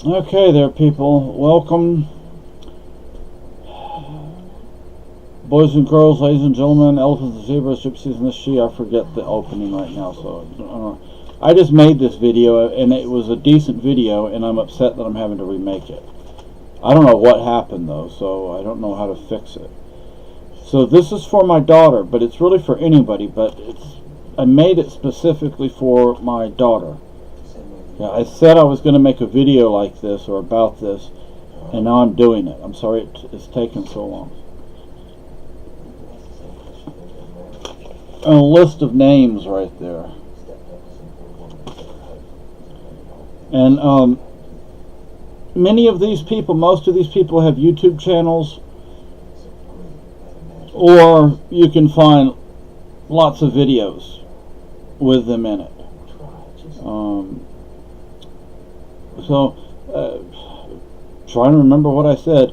Okay there, people. Welcome, boys and girls, ladies and gentlemen, elephants and zebras, gypsies and the she. I forget the opening right now, so I just made this video, and it was a decent video, and I'm upset that I'm having to remake it. I don't know what happened, though, so I don't know how to fix it. So this is for my daughter, but it's really for anybody, but I made it specifically for my daughter. Yeah, I said I was going to make a video like this or about this, and now I'm doing it. I'm sorry it's taken so long. And a list of names right there. And many of these people, most of these people have YouTube channels, or you can find lots of videos with them in it. Trying to remember what I said.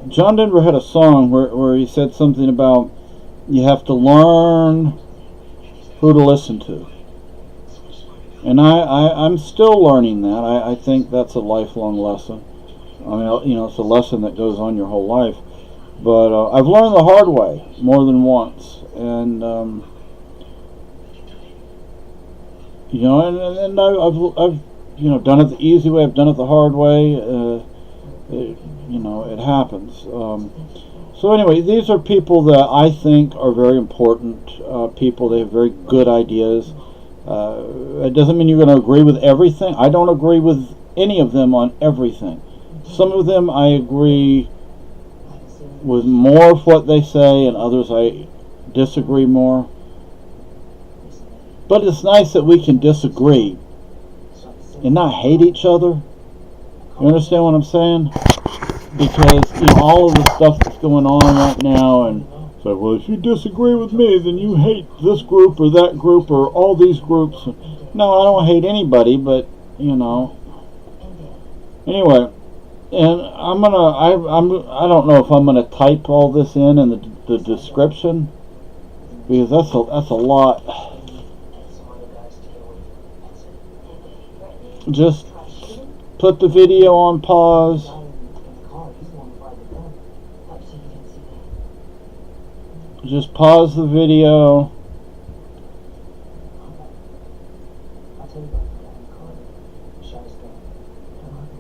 John Denver had a song where he said something about you have to learn who to listen to. And I'm still learning that. I think that's a lifelong lesson. I mean, it's a lesson that goes on your whole life. But I've learned the hard way more than once. And, and I've done it the easy way. I've done it the hard way. It happens. So anyway, these are people that I think are very important people. They have very good ideas. It doesn't mean you're going to agree with everything. I don't agree with any of them on everything. Some of them I agree with more of what they say, and others I disagree more. But it's nice that we can disagree and not hate each other. You understand what I'm saying? Because all of the stuff that's going on right now, and it's like, well, if you disagree with me, then you hate this group or that group or all these groups. No, I don't hate anybody, but Anyway, and I don't know if I'm gonna type all this in the description, because that's a lot. Just put the video on pause. Just pause the video.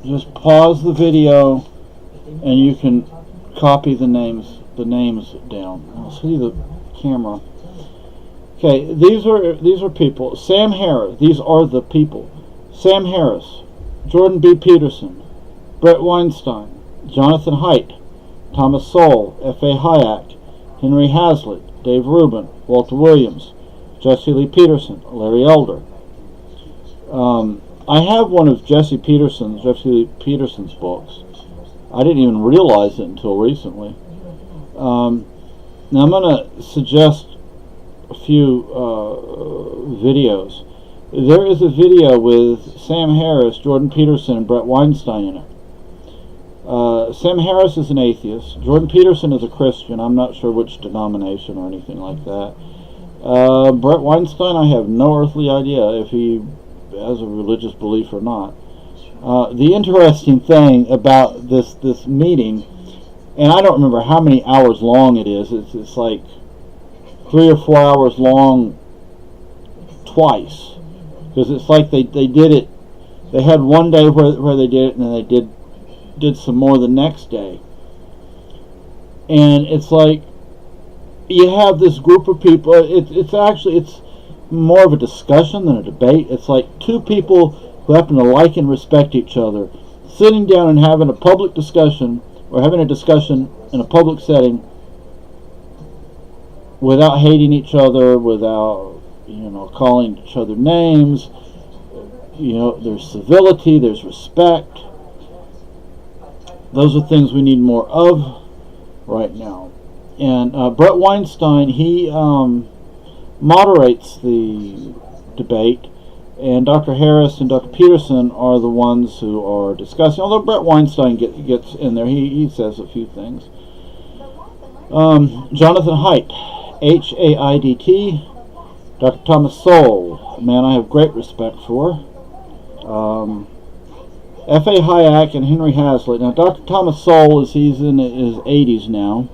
Just pause the video, and you can copy the names down. I'll see the camera. Okay, these are people. Sam Harris. These are the people. Sam Harris, Jordan B. Peterson, Brett Weinstein, Jonathan Haidt, Thomas Sowell, F.A. Hayek, Henry Hazlitt, Dave Rubin, Walter Williams, Jesse Lee Peterson, Larry Elder. I have one of Jesse Lee Peterson's books. I didn't even realize it until recently. Now I'm going to suggest a few videos. There is a video with Sam Harris, Jordan Peterson, and Brett Weinstein in it. Sam Harris is an atheist. Jordan Peterson is a Christian. I'm not sure which denomination or anything like that. Brett Weinstein, I have no earthly idea if he has a religious belief or not. The interesting thing about this meeting, and I don't remember how many hours long it is. It's like 3 or 4 hours long twice. Because it's like they did it. They had one day where they did it, and then they did some more the next day. And it's like you have this group of people. It's more of a discussion than a debate. It's like two people who happen to like and respect each other sitting down and having a public discussion, or having a discussion in a public setting, without hating each other, without calling each other names. There's civility, there's respect. Those are things we need more of right now. And Brett Weinstein, he moderates the debate, and Dr. Harris and Dr. Peterson are the ones who are discussing. Although Brett Weinstein gets in there, he says a few things. Jonathan Haidt, H-A-I-D-T, Dr. Thomas Sowell, a man I have great respect for. F.A. Hayek and Henry Hazlitt. Now, Dr. Thomas Sowell, he's in his 80s now.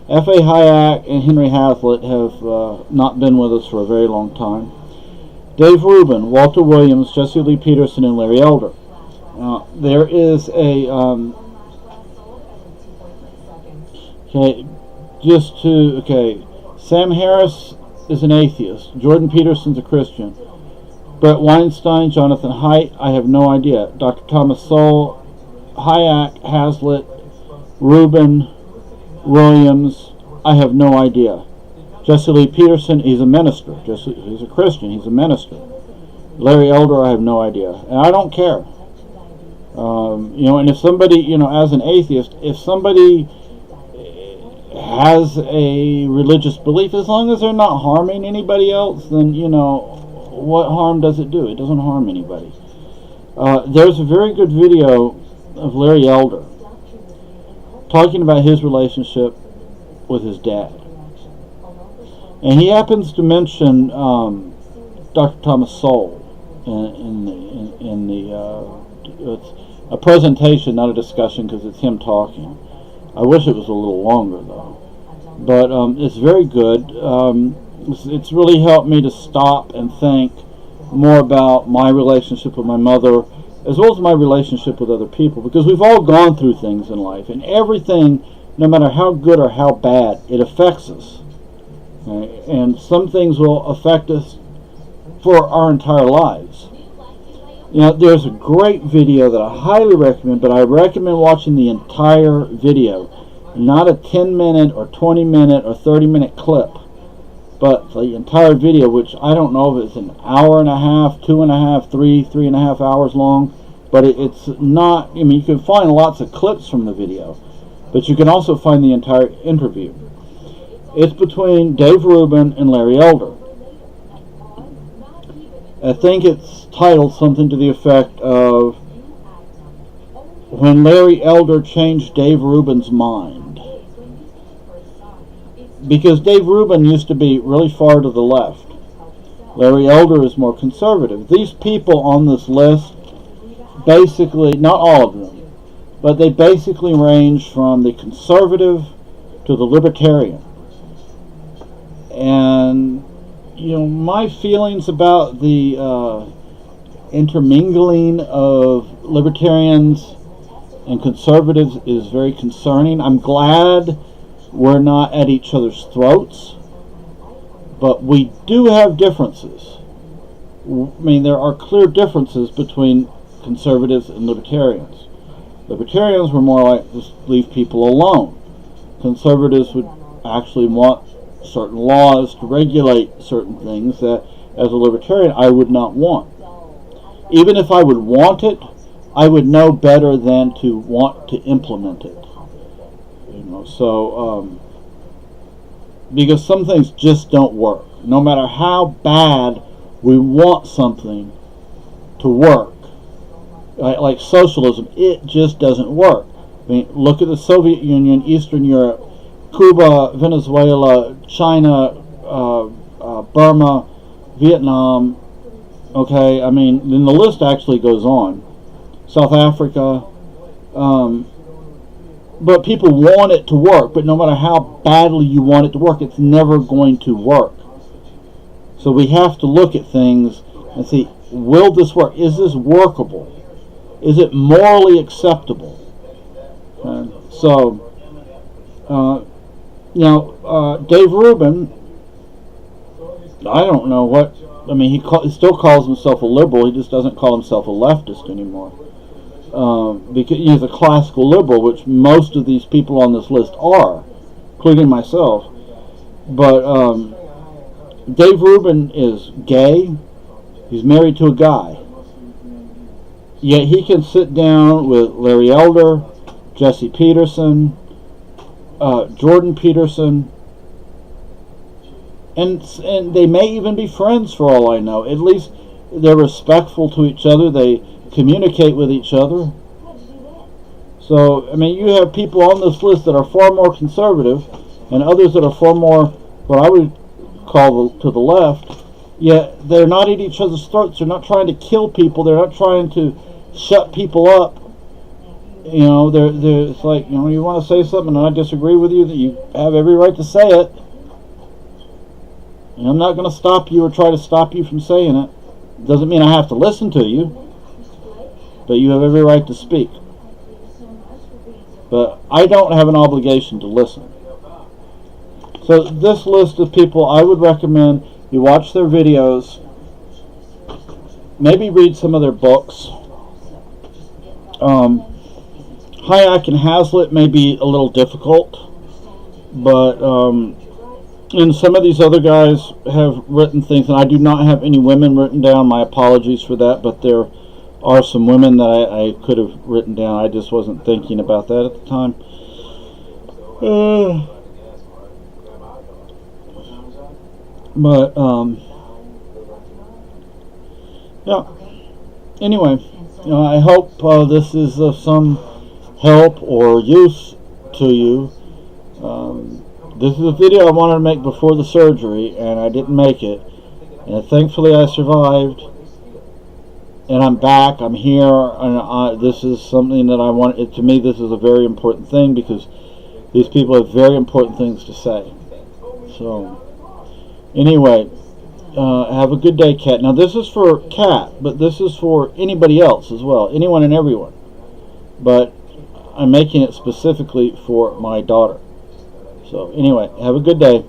F.A. Hayek and Henry Hazlitt have not been with us for a very long time. Dave Rubin, Walter Williams, Jesse Lee Peterson, and Larry Elder. Now, there is a... Sam Harris is an atheist. Jordan Peterson's a Christian. Brett Weinstein, Jonathan Haidt, I have no idea. Dr. Thomas Sowell, Hayek, Hazlitt, Rubin, Williams, I have no idea. Jesse Lee Peterson, he's a minister. He's a Christian, he's a minister. Larry Elder, I have no idea. And I don't care. And if somebody, as an atheist, if somebody has a religious belief, as long as they're not harming anybody else, then, what harm does it do? It doesn't harm anybody. There's a very good video of Larry Elder talking about his relationship with his dad. And he happens to mention Dr. Thomas Sowell in it's a presentation, not a discussion, because it's him talking. I wish it was a little longer, though. But it's very good. It's really helped me to stop and think more about my relationship with my mother, as well as my relationship with other people, because we've all gone through things in life, and everything, no matter how good or how bad, it affects us. Okay? And some things will affect us for our entire lives. There's a great video that I highly recommend, but I recommend watching the entire video, not a 10-minute or 20-minute or 30-minute clip, but the entire video, which I don't know if it's an hour and a half, 2.5, 3.5 hours long, but it's not, you can find lots of clips from the video, but you can also find the entire interview. It's between Dave Rubin and Larry Elder. I think it's titled something to the effect of When Larry Elder Changed Dave Rubin's Mind. Because Dave Rubin used to be really far to the left. Larry Elder is more conservative. These people on this list, basically, not all of them, but they basically range from the conservative to the libertarian. And my feelings about the intermingling of libertarians and conservatives is very concerning. I'm glad we're not at each other's throats, but we do have differences. There are clear differences between conservatives and libertarians. Libertarians were more like, just leave people alone. Conservatives would actually want certain laws to regulate certain things that, as a libertarian, I would not want. Even if I would want it, I would know better than to want to implement it. Because some things just don't work. No matter how bad we want something to work, like socialism, it just doesn't work. Look at the Soviet Union, Eastern Europe, Cuba, Venezuela, China, Burma, Vietnam. Then the list actually goes on. South Africa. But people want it to work, but no matter how badly you want it to work, it's never going to work. So we have to look at things and see, will this work? Is this workable? Is it morally acceptable? Dave Rubin, I don't know what, he still calls himself a liberal, he just doesn't call himself a leftist anymore. Because he's a classical liberal, which most of these people on this list are, including myself. But Dave Rubin is gay, he's married to a guy. Yet he can sit down with Larry Elder, Jesse Peterson, Jordan Peterson, and they may even be friends for all I know. At least they're respectful to each other. They communicate with each other. So, you have people on this list that are far more conservative and others that are far more what I would call to the left, yet they're not at each other's throats. They're not trying to kill people. They're not trying to shut people up. You know, it's like, you know, you want to say something and I disagree with you, that you have every right to say it. And I'm not going to stop you or try to stop you from saying it. Doesn't mean I have to listen to you, but you have every right to speak. But I don't have an obligation to listen. So this list of people, I would recommend you watch their videos, maybe read some of their books. Hayek and Hazlitt may be a little difficult, but and some of these other guys have written things, and I do not have any women written down. My apologies for that, but there are some women that I could have written down. I just wasn't thinking about that at the time. But yeah. Anyway, I hope this is of some help or use to you. This is a video I wanted to make before the surgery, and I didn't make it. And thankfully I survived. And I'm back, I'm here, and this is something that I want. To me, this is a very important thing, because these people have very important things to say. So, anyway, have a good day, Kat. Now, this is for Kat, but this is for anybody else as well, anyone and everyone. But I'm making it specifically for my daughter. So, anyway, have a good day.